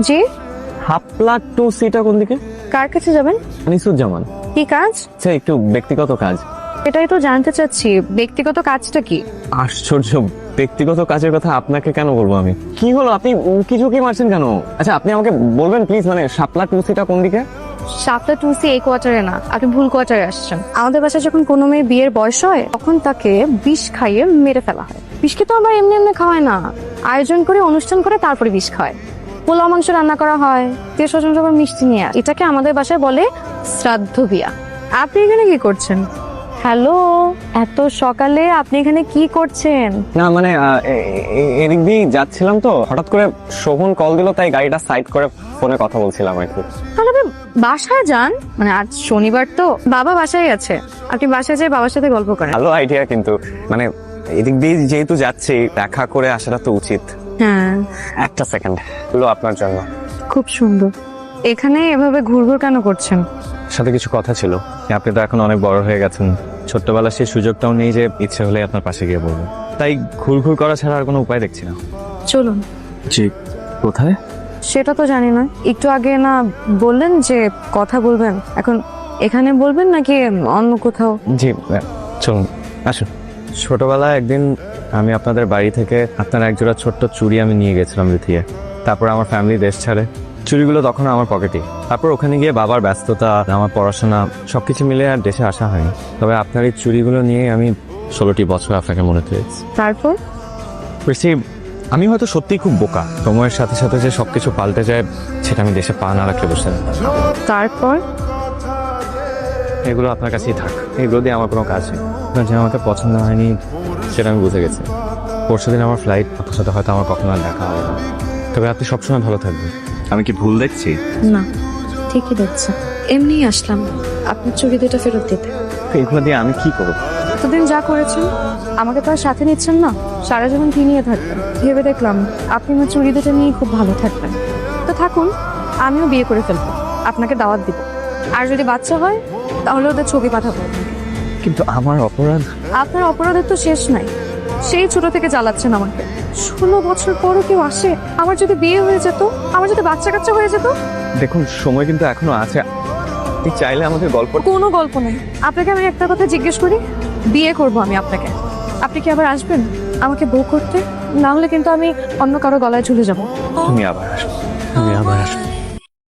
জি। হাপলা two সিটা কোন দিকে? কার কাছে যাবেন? আনিসুজ্জামান। কি কাজ? আচ্ছা, একটু ব্যক্তিগত কাজ। এটাই তো জানতে চাচ্ছি, ব্যক্তিগত কাজটা কি? আশ্চর্য, ব্যক্তিগত কাজের কথা আপনাকে কেন বলবো আমি? কি হলো, আপনি উকি ঝুঁকি মারছেন কেন? আচ্ছা, আপনি আমাকে বলবেন প্লিজ, মানে শাপলা টু সিটা কোন দিকে? শাপলা টুসি এই কোয়ার্টারে না, আপনি ভুল কোয়ার্টারে আসছেন। আমাদের বাসায় যখন কোনো মেয়ে বিয়ের বয়স হয় তখন তাকে বিষ খাইয়ে মেরে ফেলা হয়। বিষকে তো আবার এমনি এমনি খাওয়ায় না, আয়োজন করে অনুষ্ঠান করে তারপরে বিষ খায়। পোলাও মাংস রান্না করা হয়, আত্মীয় স্বজন সবার মিষ্টি নিয়ে আসে। এটাকে আমাদের বাসায় বলে শ্রাদ্ধ বিয়া। আপনি এখানে কি করছেন? হ্যালো, এত সকালে আপনি এখানে কি করছেন? না মানে এদিক দিয়ে যাচ্ছিলাম তো, হঠাৎ করে শোভন কল দিল, তাই গাড়িটা সাইড করে ফোনে কথা বলছিলাম আর কি। তাহলে আপনি বাসায় যান, মানে আজ শনিবার তো, বাবা বাসায় আছে, আপনি বাসায় যেয়ে বাবার সাথে গল্প করেন। ভালো আইডিয়া, কিন্তু মানে এদিক দিয়ে যেহেতু যাচ্ছি, দেখা করে আসাটা তো উচিত। হ্যাঁ, একটা সেকেন্ড হলো আপনার জন্য। খুব সুন্দর। এখানে এভাবে ঘুরঘুর কেন করছেন? সাথে কিছু কথা ছিল। আপনি তো এখন অনেক বড় হয়ে গেছেন, ছোট্টবেলার সেই সুযোগটাও নেই যে ইচ্ছে হলে আপনার পাশে গিয়ে বলবো। তাই ঘুরঘুর করা ছাড়া আর কোনো উপায় দেখছি না। চলুন। জি, কোথায়? সেটা তো জানি না, একটু আগে না বললেন যে কথা বলবেন, এখন এখানে বলবেন নাকি অন্য কোথাও? জি, চলুন, আসুন। ছোটবেলায় একদিন আমি আপনাদের বাড়ি থেকে আপনার একজোড়া ছোট্ট চুড়ি আমি নিয়ে গেছিলাম লুথিয়ে। তারপর আমার ফ্যামিলি দেশ ছাড়ে, চুড়িগুলো তখন আমার পকেটে। তারপর ওখানে গিয়ে বাবার ব্যস্ততা, আমার পড়াশোনা সবকিছু মিলে আর দেশে আসা হয়নি। তবে আপনার এই চুড়িগুলো নিয়ে আমি 16টি বছর আপনাকে মনে পেয়েছি। তারপর? আমি হয়তো সত্যিই খুব বোকা, সময়ের সাথে সাথে যে সবকিছু পাল্টে যায় সেটা আমি দেশে পা না রাখলে বসে না। তারপর? এগুলো আপনার কাছেই থাক, এগুলো দিয়ে আমার কোনো কাজ নেই। আপনার যে আমাকে পছন্দ হয়নি সেটা আমি বুঝে গেছি। পরশুদিন আমার ফ্লাইট, আপনার সাথে হয়তো আমার কখনো আর দেখা হবে না। তবে আপনি সবসময় ভালো থাকবেন। আমি কি ভুল দেখছি? না, ঠিকই দেখছে। এমনিই আসলাম আপনার চুড়ি দুটো ফেরত দিতে। এগুলো দিয়ে আমি কি করবো? এতদিন যা করেছেন আমাকে তো আর সাথে নিচ্ছেন না, সারা জীবন কি নিয়ে থাকবেন? ভেবে দেখলাম আপনি আমার চুড়ি দুটো নিয়ে খুব ভালো থাকবেন। তো থাকুন, আমিও বিয়ে করে ফেলবো, আপনাকে দাওয়াত দিব। আর যদি বাচ্চা হয় তাহলে ওদের ছবি পাঠাবো। কিন্তু আমার অপরাধ? আপনার অপরাধের তো শেষ নাই, সেই ছোট থেকে জ্বালাচ্ছেন আমাকে। 16 বছর পরও কেউ আসে? আমার যদি বিয়ে হয়ে যেত, আমার যদি বাচ্চা কাচ্চা হয়ে যেত? দেখুন, সময় কিন্তু এখনো আছে, আপনি চাইলে আমাদের গল্প। কোনো গল্প নেই। আপনাকে আমি একটা কথা জিজ্ঞেস করি, বিয়ে করব আমি আপনাকে, আপনি কি আবার আসবেন আমাকে বউ করতে? না হলে কিন্তু আমি অন্য কারো গলায় ঝুলে যাবো। তুমি আবার আসবে, তুমি আবার আসবে।